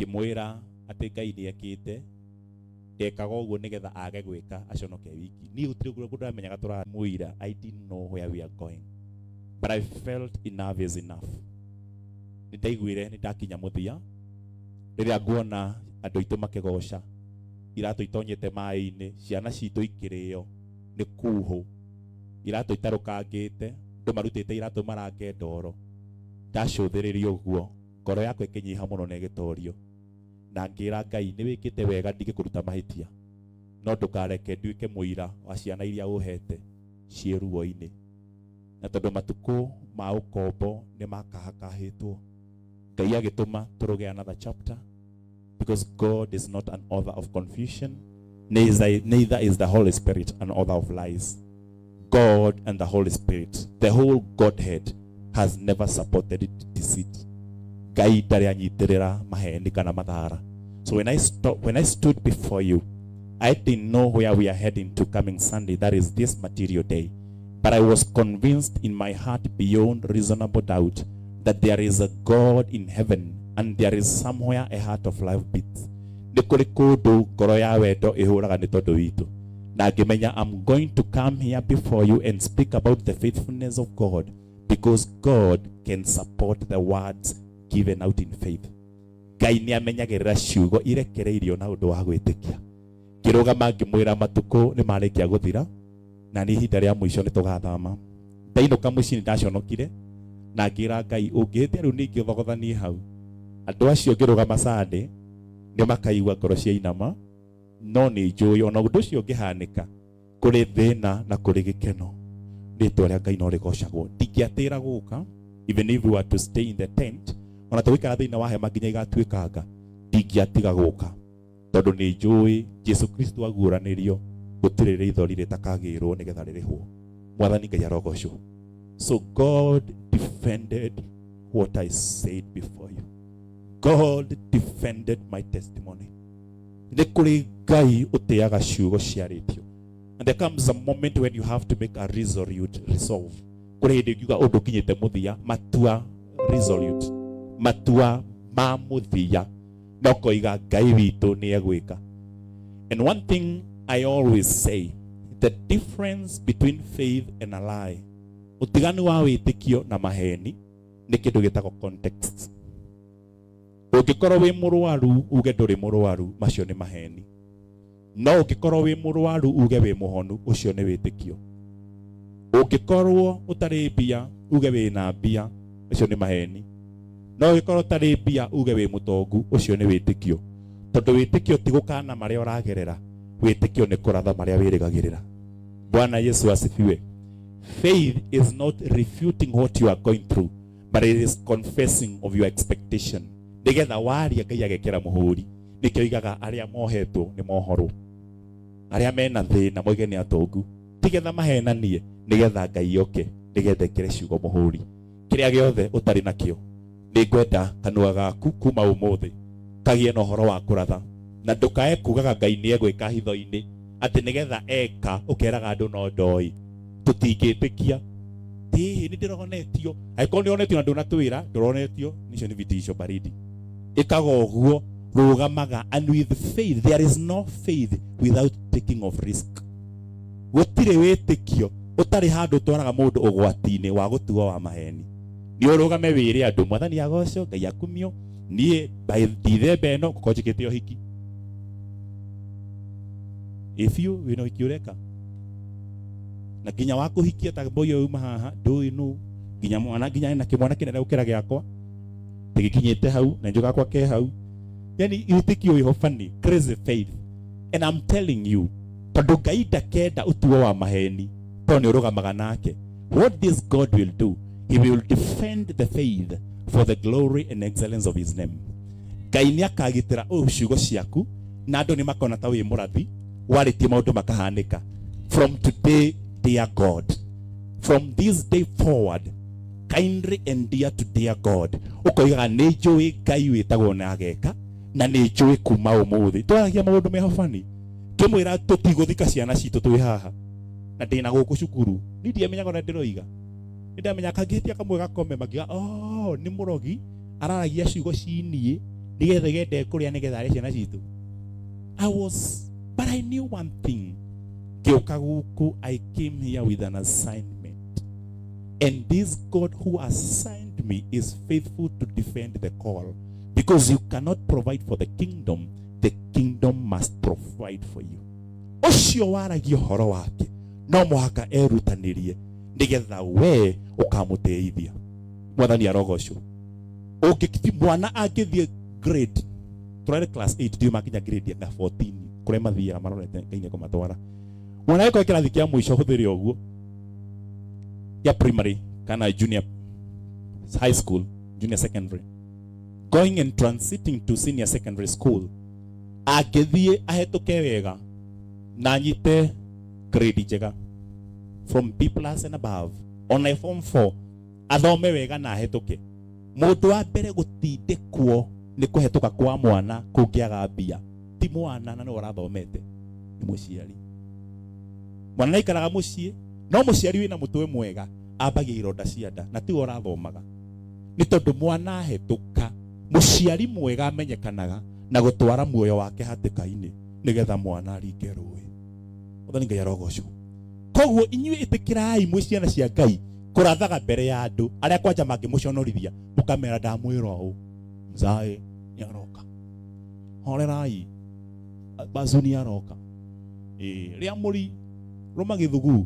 ngimwira ati Ngai ni ekite ndekaga uguo nigetha age gwika aconoke wiki ni utire guo ndamenyaga turamuira. I didn't know where we are going, but I felt enough is enough. Nitaiguire nitakinya muthia riria nguona andu aitu makigoca iratu itonyete mai-ini, ciana citu ikirio ni kuhu, iratu itarukangite, ndu marutite iratu marange ndoro. Ndacuthiririo guo ngoro yakwa ikinyiha muno na igitorio, na ngira Ngai ni wikite wega ndigikuruta mahitia, no ndukareke nduike muira wa ciana iria uhete cieruo-ini, na tondu matuku ma ukombo ni makahakahitwo. Ngai agituma turuge another chapter, because God is not an author of confusion, neither is the Holy Spirit an author of lies. God and the Holy Spirit, the whole Godhead, has never supported deceit. Ngai ndari anyitirira maheni kana mathara. So when I stood before you, I didn't know where we are heading to coming Sunday, that is this material day, but I was convinced in my heart beyond reasonable doubt that there is a God in heaven and there is somewhere a heart of love beats. Nikuri kundu ngoro ya wendo ihuraga ni tondu witu. Na ngimenya I'm going to come here before you and speak about the faithfulness of God, because God can support the words given out in faith. Ngai ni amenyagirira ciugo irekereirio na undu wa gwitikia. Kirugama ngimwira matuku ni marikia guthira na ni ihinda ria mwisho ni tugathama. Ndainuka mucini ndaconokire na ngira Ngai ungihite riu ningi thogothanie hau. Andu acio ngirugama Sunday ni makaigua ngoro cia inama, no ni njui ona undu ucio ngihanika kuri thina na kuri gikeno. Ritwa ria Ngai no rigocagwo. Ndingiatira guka, even if we were to stay in the tent, ona tuikara thina wa hema nginya igatuikanga, ndingiatiga guka tondu ni njui Jesu Kristo aguranirio gutire rithori ritakagirwo nigetha ririhwo. Mwathani Ngai arogocwo. So God defended what I said before you. God defended my testimony. Nikuri Ngai utiaga ciugo ciaritio. And there comes a moment when you have to make a resolute resolve. Kuri hindi ngiuga undu kinyite muthia, matua resolute, matua ma muthia, no koiga Ngai witu ni egwika. And one thing I always say, the difference between faith and a lie, utiganu wa witikio na maheni ni kindu gitagwo context. Ungikorwo wi murwaru uge nduri murwaru, macio ni maheni. No ungikorwo wi murwaru uge wi muhonu, ucio ni witikio. Ungikorwo utari mbia uge wi na mbia, ucio ni maheni. No ungikorwo utari mbia uge wi mutongu, ucio ni witikio. Tondu witikio ti gukana maria uragerera, witikio ni kuratha maria wirigagirira. Bwana Yesu asifiwe. Faith is not refuting what you are going through, but it is confessing of your expectation. Nigetha waria Ngai agekera muhuri, nikio igaga aria mohetwo ni mohoro, aria mena thina moige ni atongu, tigetha mahenanie nigetha Ngai oke nigetha ekere ciugo muhuri. Kiria giothe utari nakio ni ngwenda kanua gaku kuma umuthi kagie na horo wa kuratha, na ndukae kugaga Ngai ni egwika hitho-ini ati nigetha eka ukeraga andu no ndoi. Tutingitikia ti ni ndironetio aikorwo nionetio na ndunatwira ndironetio nicio ni vitisho baridi ikaga uguo rugamaga. And with faith there is no faith without taking of risk. Gutire witikio utari handu twaraga mundu ugwati-ini wa gutua wa maheni. Ni urugame wire andu Mwathani agoco Ngai akumio nie by December no kukonjikite hiki. If you know ikiureka na nginya wakuhikia ta boyo uma haha ndui nu nginya mwana nginya na kimwana kinene ukira giakwa tigikinyite hau na njuga kwa ke hau, yani itikio iho funny crazy faith. And I'm telling you, tondu Ngai ndakenda utuo wa maheni to ni urugamaga nake, what this God will do, he will defend the faith for the glory and excellence of his name. Ngai ni akagitira ciugo ciaku na andu ni makona ta wi murathi waritie maundu makahanika. From today, dear God, from this day forward, kindly and dear to dear God, ukoiga ni njui Ngai witagwo na ageka na ni njui kuma umuthi twaragia maundu mehofani kimwira tutiguthika ciana citu twi haha na ndina guku cukuru ni ndiamenyaga na ndiroiga ndamenya kagitia kamwe gakome magiga ni murogi araragia ciugo cinie Nigetha gende kuria nigetha ari ciana citu. But I knew one thing. I came here with an assignment. And this God who assigned me is faithful to defend the call. Because you cannot provide for the kingdom must provide for you. Ucio waragia horo wake no muhaka erutanirie nigetha we ukamuteithia. Mwathani arogocwo. Ũngĩkithi mwana angĩthie grade turare class 8 ndio makinya grade ya 14 kure mathiaga marorete Ngai nĩkũmatwara. Mwana wako kĩrathi kĩa mũico hũthĩre ũguo ya primary kana junior high school, junior secondary, going and transiting to senior secondary school, angĩthie ahĩtũke wega na nyite grade njega from B+ and above on a form 4 athome wega na ahĩtũke. Mũndũ wa mbere gũtindĩkwo nĩ kũhetũka kwa mwana kũngĩaga mbia ti mwana na no ũrathomete nĩ mũciari. Mwana aikaraga mũciĩ no mũciari wĩna mũtwe mwega ambagia ironda cia nda na ti ũrathomaga. Nĩ tondũ mwana ahĩtũka mũciari mwega amenyekanaga na gũtwara muoyo wake hatĩka-inĩ nigetha mwana aringe rũĩ. Mwathani Ngai arogocwo. Koguo inyuĩ ĩtĩkĩrai mwĩ ciana cia Ngai kũrathaga mbere ya andũ arĩa kwanja mangĩmũconorithia mũkamera ndamwĩra ũũ Nzaĩ nĩ aroka, horerai Bazu nĩ aroka, rĩa mũri Roma gĩthugu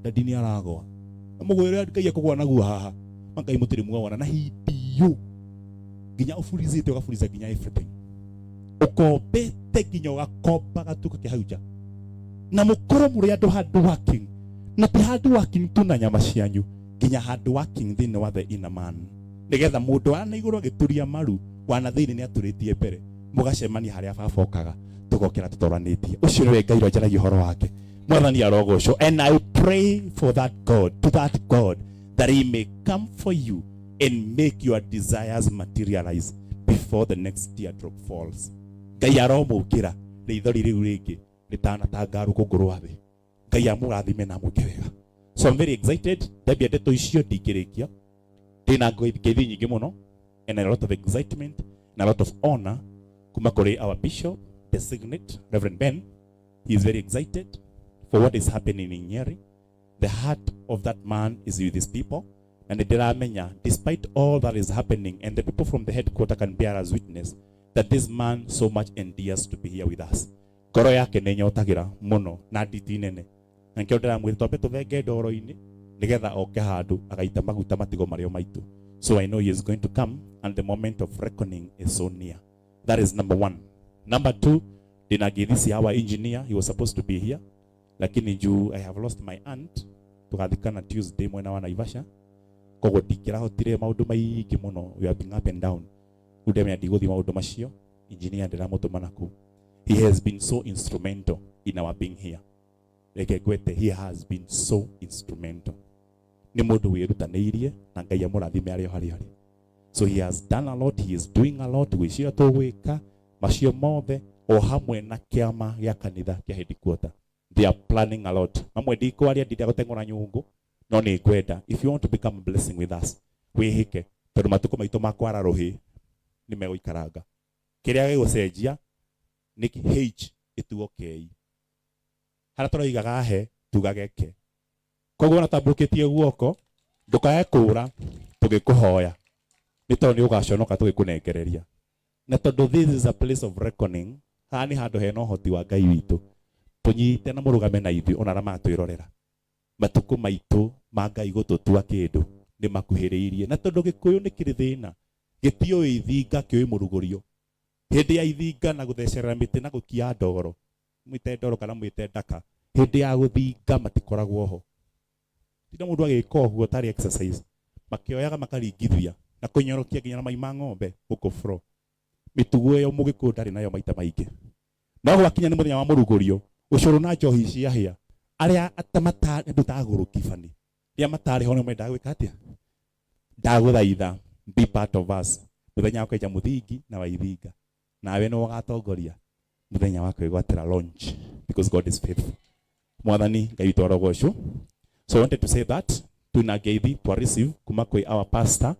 dadi nĩ aragwa mũgwĩre Ngai akũgwa naguo haha Ngai mũtĩrĩ muona na hindiyo nginya ũburizĩte ũgaburiza nginya everything ũkombete nginya ũgakomba gatuka kĩhauja na mũkorwo mũrĩ andũ hard working na ti hard working tu na nyama cianyu nginya hard working thĩinĩ wa the inner man nigetha mũndũ wana igũrũ agĩturia maru wana thĩinĩ nĩ atũrĩtie mbere mũgacemania harĩa babokaga tũgokĩra tũtoranĩtie. Ũcio nĩwe Ngai ũnjaragia ũhoro wake. Mwathani arogocwo. And I pray for that God, to that God, that he may come for you and make your desires materialize before the next teardrop falls. Ngai aromũkĩra rĩithori rĩu rĩngĩ rĩtanatanga rũkũngũ rwa thĩ. Ngai amũrathime na mwĩke wega. So I'm very excited. Ndambia ndeto icio ndingĩrĩkia. Ndĩna ngeithi nyingĩ mũno and a lot of excitement and a lot of honor kuma kũrĩ our bishop designate Reverend Ben. He is very excited for what is happening in Nyeri. The heart of that man is with his people. And despite all that is happening, and the people from the headquarters can bear as witness that this man so much endears to be here with us. Ngoro yake nĩ nyotagira mũno na nditi nene. Na nkĩo ndĩramwĩra twambe tũthenge ndoro-inĩ nigetha oke handũ agaita maguta matigo marĩo maitũ. So I know he is going to come and the moment of reckoning is so near. That is number one. Number two, Dinagidisi, our engineer, he was supposed to be here. Lakini juu I have lost my aunt. Tukathikana Tuesday mwena wa Naivasha. Koguo ndingĩrahotire maũndũ maingĩ mũno. We have been up and down. Udemya ndigũthi maũndũ macio. Engineer ndiramũtũma naku. He has been so instrumental in our being here. He has been so instrumental. Ni mũndũ wĩrutanĩirie na Ngai amũrathime arĩ harĩ harĩ. So he has done a lot, he is doing a lot. Gwĩcira tũgwĩka macio mothe o hamwe na kĩama gĩa kanitha kĩa headquarter. They are planning a lot. Mamwe ndikwaria ndĩrĩa gũteng'ũra nyũngũ no nĩ ngwenda. If you want to become a blessing with us, wĩhĩke tondũ matukũ maitũ ma kwara rũhĩ nĩ megũikaranga. Kĩrĩa gĩgũcenjia nĩ H ĩtuo K. Harĩa tũroigaga he tugage ke. Koguo na tambũkĩtie guoko ndũkae kũũra tũgĩkũhoya. Nĩ tondũ nĩ ũgaconoka tũgĩkũnengereria. Na tondũ this is a place of reckoning, haha nĩ handũ hena ũhoti wa Ngai witũ. Tũnyite na mũrũgame na ithuĩ ona arĩa matwĩrorera. Matukũ maitũ ma Ngai gũtũtua kĩndũ nĩ makuhĩrĩirie. Na tondũ Gĩkũyũ nĩ kĩrĩ thĩna, gĩtiũĩ ithinga kĩũĩ mũrugũrio. Hĩndĩ ya ithinga na gũthecerera mĩtĩ na gũkia ndoro, mwĩte ndoro kana mwĩte ndaka, hĩndĩ ya gũthinga matikoragwo ho. Tino mũndũ agĩka ũguo tarĩ exercise, makĩoyaga makaringithia na kũnyorokia nginya na mai ma ng'ombe gũkũ floor. Mĩtugo ĩyo Mũgĩkũyũ ndarĩ nayo maita maingĩ. No gwakinya nĩ mũthenya wa mũrugũrio, ũcũrũ na njohi ciahĩa, arĩa andũ ta agũrũ kibani, rĩa matarĩ ho nĩ mendaga gwĩka atĩa? Ndagũthaitha, be part of us. Mũthenya wa kwenja mũthingi na wa ithinga. Nawe nĩ ũgatongoria mũthenya wa kwĩgwatĩra launch, because God is faithful. Mwathani Ngai witũ arogocwo. So I wanted to say that tuna ngeithi twa receive kuma kwĩ our pastor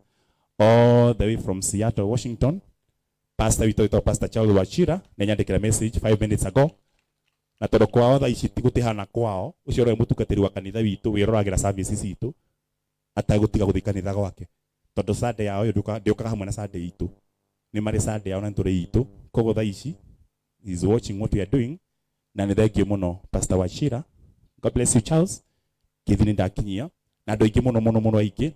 all the way from Seattle, Washington. pastor witũ witũ Pastor Charles Wachira nĩ nyandĩkĩra message 5 minutes ago na tondũ kwao thaa ici tigũtihana kwao ũcio rwe mũtungatĩri wa kanitha witũ wĩroragĩra services itũ atagũtiga gũthiĩ kanitha gwake tondũ Sunday yao ndĩũkaga hamwe na Sunday itũ nĩ marĩ Sunday yao na tũrĩ itũ koguo thaa ici is watching what we are doing na nĩ thengiũ mũno Pastor Wachira. God bless you Charles. Kithini ndakinyia na andũ aingĩ mũno aingĩ